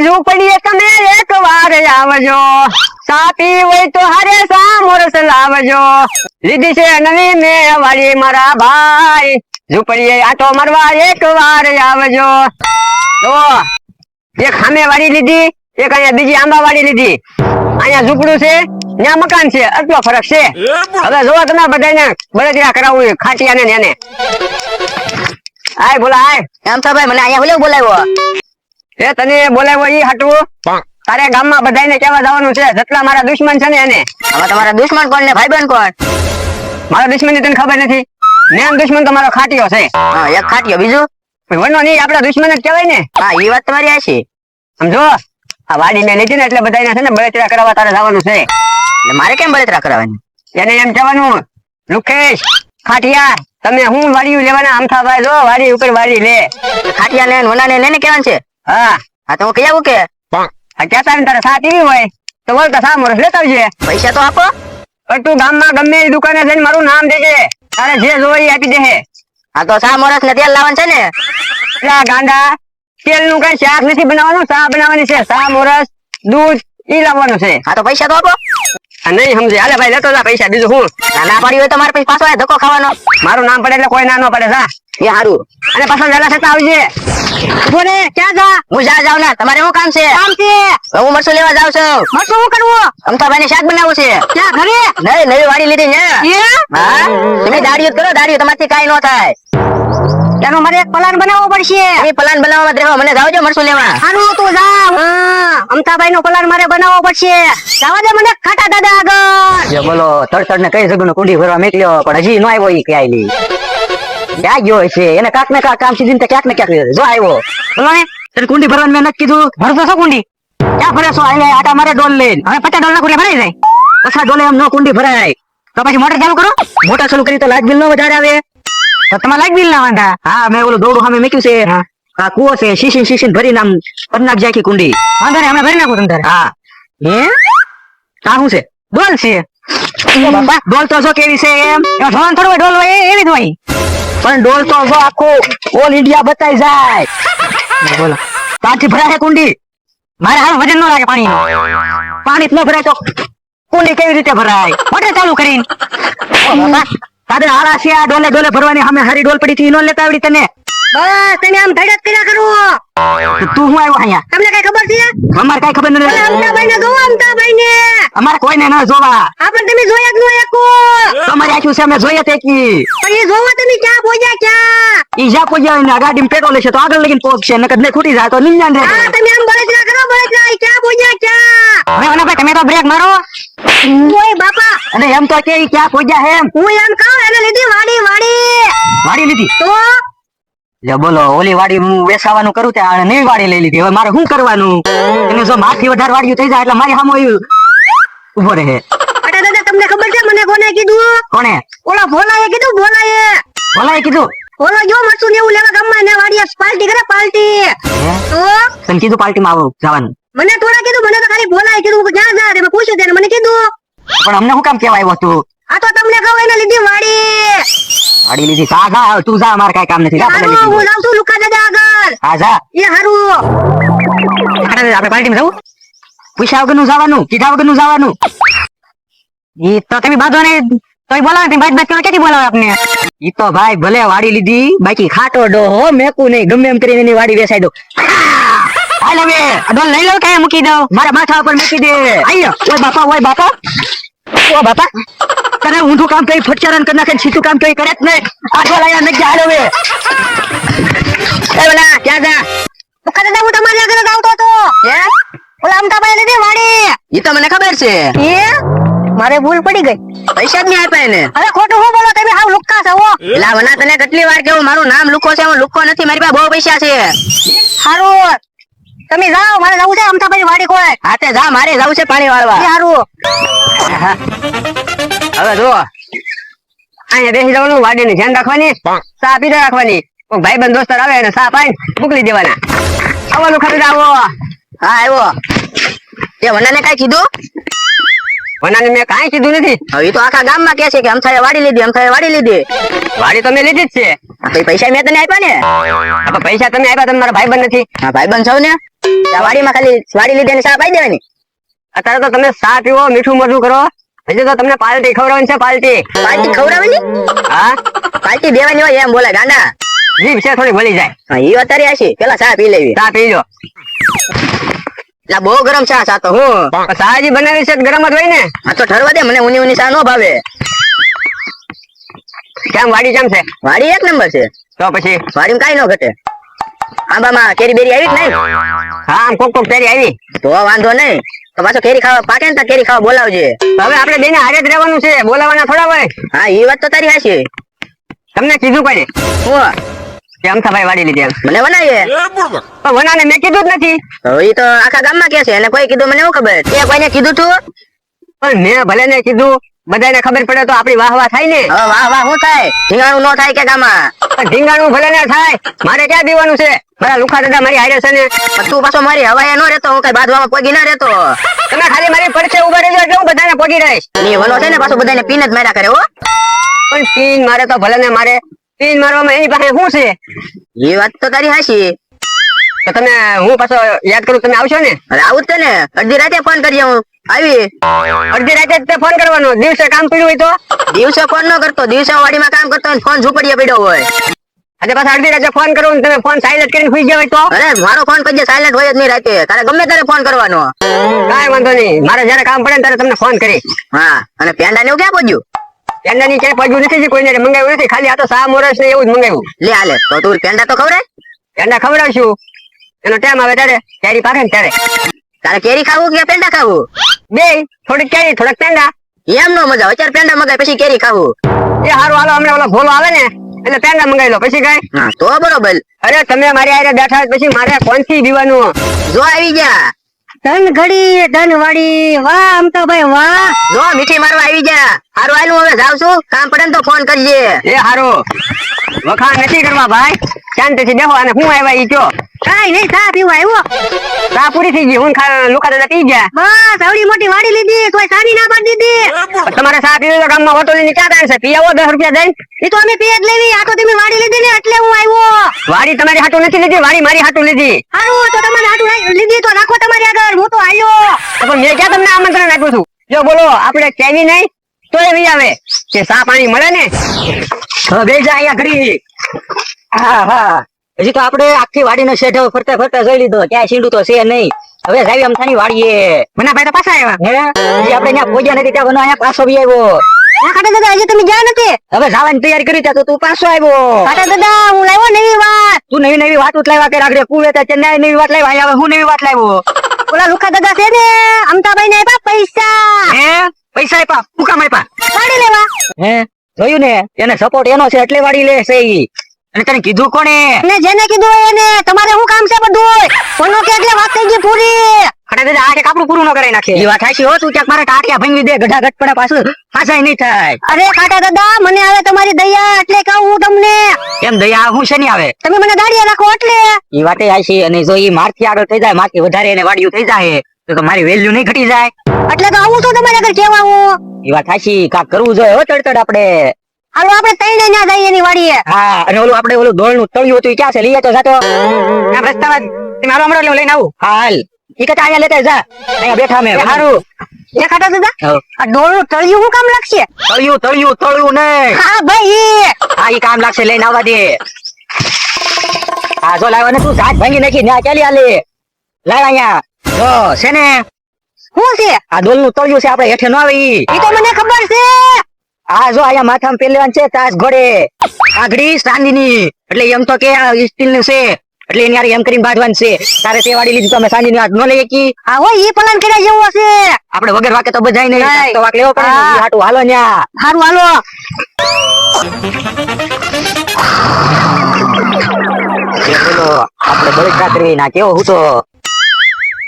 ઝૂંપડીએ તમે એક વાર આવજો, સાપી હોય તો હારે સામોરસ લાવજો, લીધી છે નવી મેં વાળી મારા ભાઈ, ઝૂંપડીએ આટો મારવા એક વાર આવજો. તો એક સામે વાળી લીધી, એક અહીંયા બીજી આંબા વાળી લીધી, અહીંયા ઝૂંપડું છે ત્યાં મકાન છે, આટલો ફરક છે. હવે જોવા તમે બધાને બળતરા કરાવવું ખાટિયા ને એને. આય બોલા આય. એમ તો ભાઈ મને અહીંયા બોલે બોલાવ્યો. એ તને બોલાવ્યો ઈ હાટવું? તારે ગામમાં બધાને કેવા જવાનું છે જેટલા મારા દુશ્મન છે ને એને. હવે તમારા દુશ્મન કોણ ને ભાઈબંધ કોણ? મારા દુશ્મન ની તને ખબર નથી? મેન દુશ્મન તો મારો ખાટિયો છે. હા એક ખાટિયો, બીજું? વનો નહીં, આપડા દુશ્મન જ કહેવાય ને. હા એ વાત તમારી આ છે. સમજો, આ વાડી મેં લીધી ને એટલે બધાને છે ને બળતરા કરાવવા તારે જવાનું છે. એટલે મારે કેમ બળતરા કરાવવાની? એને એમ કહેવાનું, લુખેશ ખાટિયા તમે હું વાડી લેવાના આમથા ભાઈ, જો વાડી ઉપર વાડી લે. ખાટિયા ને વનાને લઈને કેવાનું છે? હા હા તો હું કહી આવું કે? આ કહેતા ને તારે સાત એવી હોય તો બોલતા સામોરસ લેતા આવજે. પૈસા તો આપો. પણ તું ગામમાં ગમે એ દુકાને જઈને મારું નામ દેજે, તારે જે જોઈ આપી દે. હા તો સા મોરસ ને તેલ લાવવાનું છે ને? એટલે ગાંડા તેલ નું કઈ શાક નથી બનાવવાનું, ચા બનાવવાની છે, ચા મોરસ દૂધ ઈ લાવવાનું છે. હા તો પૈસા તો આપો. નહીં સમજે, હાલે ભાઈ લેતો જા પૈસા, બીજું હું. ના પાડી હોય તો મારે પછી પાછો ધક્કો ખાવાનો. મારું નામ પડે એટલે કોઈ ના ન પડે. જા એ સારું. અને પાછા વહેલા થતા આવજે. બોલે ક્યાં જા? હું જાઉં ને, તમારે શું કામ છે? કામ છે. હું મરચું લેવા જાઉં છું. મરચું શું કરવું? અમથાભાઈ ને શાક બનાવવું છે. ક્યાં ઘરે? નહીં નવી વાડી લીધી ને. હા તમે દાડીઓ કરો, દાડીઓ તમારથી કાઈ ન થાય. એનો મારે એક પ્લાન બનાવવો પડશે. એ પ્લાન બનાવવામાં રહેવા, મને જાવજો મરચું લેવા. હારું તું જા. અમથાભાઈ નો પ્લાન મારે બનાવવો પડશે. જવા દે મને ખાટા દાદા આગળ. બોલો તડતડ ને કઈ સગું કુંડી ભરવા મેકલ્યો, પણ હજી ન આવ્યો. ઈ ક્યાં ક્યાં ગયો છે? એને કાક ને કાક કામ સીધી ક્યાંક ને ક્યાંક જો આવ્યો. બોલો ને તને કુંડી ભરવાનું મેં નક્કી કીધું. ભરતો છો કુંડી? ક્યાં ભરે છો? અહીંયા આટા મારે ડોલ લઈને. હવે 50 ડોલર કુંડી ભરાઈ જાય. ઓછા ડોલે એમ નો કુંડી ભરાય. તો પછી મોટર ચાલુ કરો. મોટા ચાલુ કરી તો લાઈટ બિલ નો વધારે આવે. તો તમારે લાઈટ બિલ ના વાંધા. હા મેં ઓલું દોડું સામે મૂક્યું છે. આ કુવો છે, શીશી ભરીને આમ કરી નાખજે આખી કુંડી. વાંધો નહીં, હમણાં ભરી નાખું તમે તારે. હા હે કા શું છે? ડોલ છે. બાપા ડોલ તો જો કેવી છે એમ. એમાં ધોવાનું થોડું હોય, ડોલ હોય એવી જ હોય. પણ ડોલ તો જો આખું ઓલ ઇન્ડિયા બતાઈ જાય. બોલો ત્યાંથી ભરાય કુંડી. મારે હાલ વજન ન લાગે પાણી. પાણી જ ન ભરાય તો કુંડી કેવી રીતે ભરાય? મોટર ચાલુ કરીને. તારે આળા છે આ ડોલે ડોલે ભરવાની. સામે હારી ડોલ પડી થી ન લેતા આવડી તને? બસ તમે આમ ધડક કર્યા કરો. તું હું આવ્યો અહીંયા? તમને કઈ ખબર છે? અમારે કઈ ખબર નથી. અમતાભાઈ ને જોવો, અમતાભાઈ ને. અમારે કોઈને ન જોવા. આપણ તમે જોયા જ ન એકો. તમારે આખ્યું છે અમે જોઈએ તે કી. પણ એ જોવો તમે ક્યાં પહોંચ્યા ક્યાં. ઈ જ્યાં પહોંચ્યા હોય ને ગાડીમાં પેટ્રોલ છે તો આગળ લગીને પહોંચશે, નકર ને ખૂટી જાય તો નિંજાન રહે. હા તમે આમ બળતરા કરો, બળતરા. ક્યાં પહોંચ્યા ક્યાં. હવે અનાભાઈ તમે તો બ્રેક મારો. ઓય બાપા. અને એમ તો કે ઈ ક્યાં પહોંચ્યા એમ. હું એમ કહું એને લીધી વાડી. વાડી લીધી તો લે બોલો ઓલી વાડી હું વેસાવાનું કરું ત્યાં નવી વાડી લઈ લીધી. હવે મારે શું કરવાનું? એને જો મારથી વધારે વાડીયું થઈ જાય એટલે મારી સામે ઉભો રહે. અરે દાદા તમને ખબર છે મને કોને કીધું? કોણે? ઓલા ભોલાએ કીધું. ભોલાએ કીધું? ઓલો જો મરચું ને એવું લેવા ગામમાં ને વાડીએ પાર્ટી કરે પાર્ટી. તો તને કીધું પાર્ટીમાં આવું જવાનું? મને થોડા કીધું, મને તો ખાલી ભોલાએ કીધું કે જા જા. મેં પૂછ્યું તેને મને કીધું. પણ અમને શું કામ કેવા આવ્યો તું? આ તો તમને કહું એને લીધી વાડી. વાડી લીધી? જા જા તું જા, મારે કઈ કામ નથી. જા હારું હું જાઉં છું લુકા દાદા આગળ. હા જા. એ હારું. આપણે પાર્ટીમાં જવું? પૂછ્યા વગરનું જવાનું, કીધા વગરનું જવાનું. ઈ તો તમે બાંધો ને તોય બોલાવે. તમે બાદ ક્યાંથી બોલાવે આપને? ઈ તો ભાઈ ભલે વાડી લીધી, બાકી ખાટો ડોહો મેકું નહીં. ગમે એમ કરીને એની વાડી વેસાઈ દો. હાલ હવે ડોલ લઈ લો કે મૂકી દઉં? મારા માથા ઉપર મૂકી દે. આયો. ઓય બાપા, ઓય બાપા, ઓ બાપા. તને ઊંધું કામ કરી ફટચારણ કરી નાખે, સીધું કામ કરી કરે જ નહીં. આખો લાયા નજ્જા હાલ હવે. એ બોલા ક્યાં જા? મુકા દાદા હું તમારી આગળ જ આવતો હતો. હે ઓલા અમતાભાઈ લીધી વાડી. ઈ તો મને ખબર છે. એ મારે ભૂલ પડી ગઈ. પૈસા જ નહીં આપ્યા એને. હવે ખોટું હું બોલો તમે? હાવ લુક્કા છો હો. એલા વના તને કેટલી વાર કેવું મારું નામ લુકો છે? હું લુકો નથી, મારી પાસે બહુ પૈસા છે. હારું તમે જાઓ, મારે જવું છે અમતાભાઈ વાડી કોઈ. હા તે જા, મારે જવું છે પાણી વાળવા. હારું. હવે જો અહીંયા બેસી જવાનું, વાડી ની ધ્યાન રાખવાની, ચા પીધા રાખવાની. ભાઈ બંધ દોસ્તર આવે અને ચા પાઈ મોકલી દેવાના. આવવાનું ખરીદ આવો. હા આવ્યો. તે વનાને કઈ કીધું? વનાને મેં કાંઈ કીધું નથી. હવે તો આખા ગામમાં કે છે કે અમથાએ વાડી લીધી, અમથાએ વાડી લીધી. વાડી તો મેં લીધી જ છે. તો પૈસા મેં તને આપ્યા ને? પૈસા તમે આપ્યા, તમે મારા ભાઈબંધ નથી. હા ભાઈબંધ છો ને. આ વાડીમાં ખાલી વાડી લીધે ને ચા પાઈ દેવાની. અત્યારે તો તમે ચા પીવો, મીઠું મરચું કરો, હજી તો તમને પાર્ટી ખવડાવવાની છે, પાર્ટી. પાર્ટી ખવડાવવાની? હા, પાર્ટી દેવાની હોય એમ બોલે ગાંડા. જીભ છે થોડી ભલી જાય. હા, ઈ વાત તારી હાચી. પેલા ચા પી લેવી. ચા પીજો. લા બહુ ગરમ ચા ચા તો હું. પણ ચા હજી બનાવી છે તો ગરમ જ હોય ને. આ તો ઠરવા દે, મને ઊની ચા નો ભાવે. કેમ વાડી કેમ છે? વાડી એક નંબર છે. તો પછી વાડીમાં કાઈ નો ઘટે. આંબામાં કેરી બેરી આવી જ નહીં? હા, આમ કોક કોક કેરી આવી. તો વાંધો નહીં. તો પાછો કેરી ખાવા પાકે ને તો કેરી ખાવા બોલાવજે. તો હવે આપણે બેને હારે જ રહેવાનું છે, બોલાવાના થોડા હોય. હા, ઈ વાત તો તારી હાચી. તમને કીધું કોને હું કે અમથાભાઈ વાડી લીધી એમ? મને બનાવીએ. પણ વનાને મેં કીધું જ નથી. તો ઈ તો આખા ગામમાં કે છે, એને કોઈ કીધું મને શું ખબર? તે કોઈને કીધું તું? પણ મેં ભલે ને કીધું, બધાને ખબર પડે તો આપણી વાહ વાહ થાય ને. હવે વાહ વાહ શું થાય? ઢીંગાણું નો થાય કે ગામમાં? પણ ઢીંગાણું ભલે ને થાય, મારે ક્યાં દીવાનું છે? મારા લુખા દાદા મારી હારે છે ને. પણ તું પાછો મારી હવાએ નો રહેતો, હું કઈ બાંધવામાં પોગી ના રહેતો. તમે ખાલી મારી પડખે ઉભા રહેજો એટલે હું બધાને પોગી રહીશ. ની વલો છે ને પાછો બધાને પીન જ માર્યા કરે હો. પણ પીન મારે તો ભલે ને મારે, પીન મારવામાં એની પાસે શું છે? ઈ વાત તો તારી હાચી. તો તમે હું પાછો યાદ કરું, તમે આવશો ને? અરે આવું જ છે ને, અડધી રાતે ફોન કરજે, હું આવી. અડધી રાતે જ તે ફોન કરવાનો, દિવસે કામ પડ્યું હોય તો. દિવસે ફોન ન કરતો, દિવસે વાડીમાં કામ કરતો હોય ને ફોન ઝૂંપડીએ પડ્યો હોય. આજે પાછા અડધી રાતે ફોન કરું ને તમે ફોન સાયલેન્ટ કરીને સુઈ ગયા હોય તો? અરે મારો ફોન કજે સાયલેન્ટ હોય જ નહીં રાતે, તારે ગમે ત્યારે ફોન કરવાનો. કાંઈ વાંધો નહીં, મારે જયારે કામ પડે ને ત્યારે તમને ફોન કરી. હા, અને પેંડા ને એવું ક્યાં પહોંચ્યું? પેંડાની ક્યાંય પડ્યું નથી, કોઈને મંગાવ્યું નથી, ખાલી આ તો સા મોરસ ને એવું જ મંગાવ્યું. લે આલે તો તું પેંડા તો ખવડાય. પેંડા ખવડાવશું, એનો ટાઈમ આવે ત્યારે, કેરી પાકે ને ત્યારે. તારે કેરી ખાવું કે પેંડા ખાવું? બે, થોડીક કેરી થોડાક પેંડા. એમ નો મજા આવે, અત્યારે પેંડા મગાય પછી કેરી ખાવું. એ હારું, હાલો હમણાં ઓલો ભોલો આવે ને એટલે પેંડા મંગાવી લો, પછી કઈ. હા તો બરોબર. અરે તમે મારી હારે બેઠા હોય પછી મારે કોણથી દીવાનું? જો આવી જા. ધન ઘડી ધન વાડી, વાહ અમતાભાઈ વાહ. જો મીઠી મારવા આવી જા. હારું હાલ હું હવે જાઉં છું, કામ પડે ને તો ફોન કરજે. એ હારું, વખાણ નથી કરવા ભાઈ, શાંતિથી બેહો. અને હું આવ્યા ઈ કયો? કાઈ નહીં, ચા પીવા આવ્યો. ચા પૂરી થઈ ગઈ, હું લુખા દાદા પી ગયા. બસ આવડી મોટી વાડી લીધી, કોઈ સાની ના પાડી દીધી. તમારે ચા પીવી તો ગામમાં હોટલ ની ચા થાય છે, પી આવો 10 રૂપિયા દઈને. એ તો અમે પીએ જ લેવી, આ તો તમે વાડી લીધી ને એટલે હું આવ્યો. વાડી તમારી હાટું નથી લીધી, વાડી મારી હાટું લીધી. હારું તો તમારે હાટું લીધી તો રાખો તમારી આગળ, હું તો આવ્યો. તો પણ મેં ક્યાં તમને આમંત્રણ આપ્યું છું? જો બોલો, આપણે કેવી નહીં તો એવી આવે કે ચા પાણી મળે ને. હવે બે જા અહીંયા ઘડી. હા હા, હજી તો આપણે આખી વાડીનો શેઢો ફરતા ફરતા જોઈ લીધો, ક્યાંય સીંડું તો છે નહીં. હવે જાવી અમથાની વાડીએ. મના ભાઈ તો પાછા આવ્યા. હે હજી આપણે ત્યાં પહોંચ્યા નથી, ત્યાં અહીંયા પાછો બી આવ્યો. કાકા દાદા હજી તમે ગયા નથી? હવે જવાની તૈયારી કરી ત્યાં તો તું પાછો આવ્યો. કાકા દાદા હું લાવ્યો નવી વાત. તું નવી નવી વાત લાવ્યા કે આગળ કુવે ચેન્નાઈ નવી વાત લાવ્યા, હવે હું નવી વાત લાવ્યો. ઓલા લુખા દાદા છે ને, અમતાભાઈ ને આપ્યા પૈસા. હે પૈસા આપ્યા? હું કામ આપ્યા? વાડી લેવા. હે જોયું ને, એને સપોર્ટ એનો છે એટલે વાડી લે છે ઈ. અને તને કીધું કોણે? ને જેને કીધું એને, તમારે શું કામ છે બધું? કોનો કે એટલે વાત થઈ ગઈ પૂરી. કાકા દાદા આ આપણું પૂરું ન કરાઈ નાખે. ઈ વાત હાચી હો, તું ક્યાંક મારા ટાટિયા ભંગવી દે, ગઢા ગઢ પડે પાછું હાસાય નહીં થાય. અરે કાકા દાદા, મને આવે તમારી દયા એટલે કહું હું તમને. કેમ દયા હું શેની આવે? તમે મને દાડિયા રાખો એટલે. ઈ વાતે હાચી, અને જો ઈ મારથી આગળ થઈ જાય, મારથી વધારે એને વાડિયું થઈ જાય તો મારી વેલ્યુ નહીં ઘટી જાય. એટલે તો આવું છું તમારી આગળ કેવા હું. ઈ વાત હાચી, કાક કરવું જોઈએ હો તડતડ આપણે. હાલો આપણે તઈને ના જઈએ એની વાડીએ. હા, અને ઓલું આપણે ઓલું દોડનું તળિયું હતું ઈ ક્યાં છે? લઈએ તો જાતો. આ રસ્તામાં તમે હાલો હમણાં એટલે લઈને આવું. હાલ ઈ કતા અહીંયા લેતા જા, અહીંયા બેઠા મે. હારું એ કાકા દાદા, આ ડોળનું તળિયું શું કામ લાગશે? તળિયું તળિયું તળિયું નહીં. હા ભાઈ, હા ઈ કામ લાગશે, લઈને આવવા દે. હા જો લાવ્યો ને, તું જાત ભાંગી નાખી ને ચાલી આલે. લાવ અહીંયા જો છે ને, શું છે? આ ડોલનું તળિયું છે, આપણે હેઠે ન આવે ઈ. ઈ તો મને ખબર છે. આ જો અહીંયા માથામાં પહેરવાનું છે તાજ ઘોડે, આગળી ચાંદીની, એટલે એમ તો કે આ સ્ટીલ નું છે એટલે એની હારે એમ કરીને બાંધવાનું છે. તારે તે વાડી લીધી તો અમે ચાંદીની વાત ન લઈએ કી. હા હો, ઈ પ્લાન કર્યા જેવો હશે. આપણે વગર વાકે તો બધાય નહીં, નહીં. તો વાક લેવો પડે ને. હા. ઈ હાટું હાલો ન્યા. હારું હાલો. એ બોલો, આપણે બળતરા કરવી ના કેવો હું તો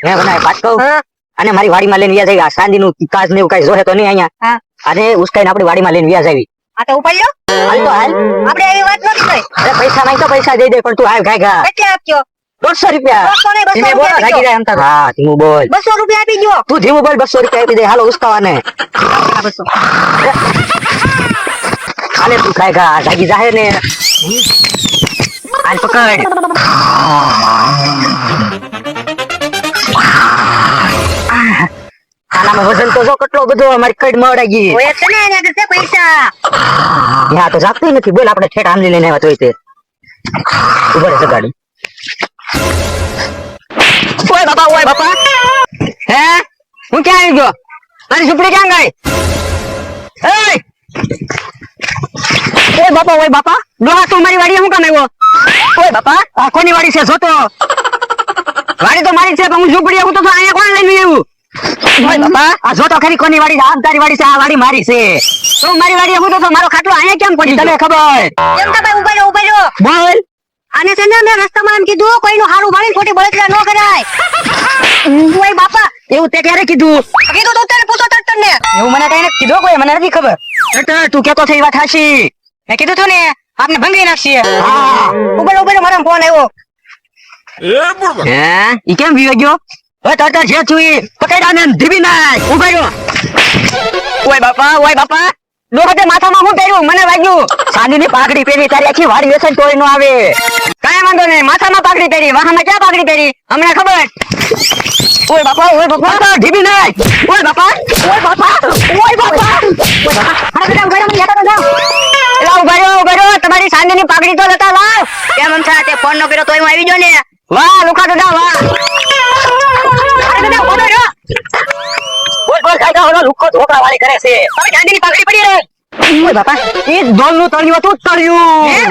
મેં બનાય પાછ કહું. હા. અને મારી વાડીમાં લઈને વ્યા જાય, ચાંદીનું કાચ ને એવું કઈ જોહે તો નહીં અહીંયા. હા. અને ઉસકાઈને આપણી વાડીમાં લઈને વ્યા જાવી. આ તો ઉપાડ્યો. હાલ તો હાલ. આપણે એવી વાત નથી થઈ. અરે પૈસા માંગ તો પૈસા દઈ દે, પણ તું હાલ ઘાય ઘા. કેટલે આપજો? 150 રૂપિયા. 200 ને 200 ધીમે બોલો, રૂપિયા જાગી જાય એમ તો. હા ધીમું બોલ. 200 રૂપિયા આપી દો. તું ધીમું બોલ, 200 રૂપિયા આપી દે. હાલો ઉસકાવાને. હાલે તું ખાય ઘા, જાગી જાહે ને. હાલ પકડ. આનામાં વજન તો જો કેટલો બધો મારી કડ મવડાઈ ગઈ ઓય તને એને આગળ છે પૈસા યા તો જાગતી નથી બોલ આપણે ઠેઠ આંબલી લઈને આવ્યા તોય તે ઉભા રહેશે ગાડી ઓય બાપા હે હું ક્યાં આવી ગયો મારી ઝૂંપડી ક્યાં ગઈ ઓય બાપા ડોહા તું મારી વાડીએ હું કામ આવ્યો ઓય બાપા આ કોની વાડી છે જોતો વાડી તો મારી છે પણ હું ઝૂંપડી આવું તો અહીંયા કોણ લઈને આવ્યું ઓય બાપા આ જોતો ખરી કોની વાડી છે આમ તારી વાડી છે આ વાડી મારી છે તું મારી વાડીએ હું તો મારો ખાટલો અહીંયા કેમ પડી તને ખબર કેમ કે ભાઈ ઉભા રહ્યો બોલ આને છે ને મેં રસ્તામાં એમ કીધું કોઈનું હારું મારી ખોટી બળતરા ન કરાય ઓય બાપા એવું તે ક્યારે કીધું કીધું તો તને પૂછો તરતર ને એવું મને કઈ નથી કીધું કોઈ મને નથી ખબર તરત તું કેતો થઈ વાત હાશી મેં કીધું તું ને આપને ભંગી નાખીએ હા ઉભા મારા ફોન આવ્યો હે ઈ કેમ વિયો ગયો હવે તરત જે છું ઈ પકડ્યા ને ધીબી નાખ ઉભા રહ્યો ઓય બાપા ડોહતે માથામાં શું પહેર્યું મને વાગ્યું સાંજની પાઘડી પહેરી તારી આખી વાડી વેસન તોય નો આવે કાંઈ વાંધો નહીં માથામાં પાઘડી પહેરી વાહામાં ક્યાં પાઘડી પહેરી હમણાં ખબર ઓય બાપા ધીબી નાખ ઓય બાપા એલા ઉભા રહ્યો તમારી સાંજની પાઘડી તો લેતા લાવ કેમ અમથા તે ફોન નો કર્યો તોય હું આવી ગયો ને વાહ લુખા દાદા વાહ અરે દાદા ઉભો રહ્યો બોલ કાકા ઓલો લુખો ધોકા વાળી કરે છે હવે ગાંધીની પાઘડી પડી રે ઓય બાપા એ ડોલ નું તળિયું હતું તળિયું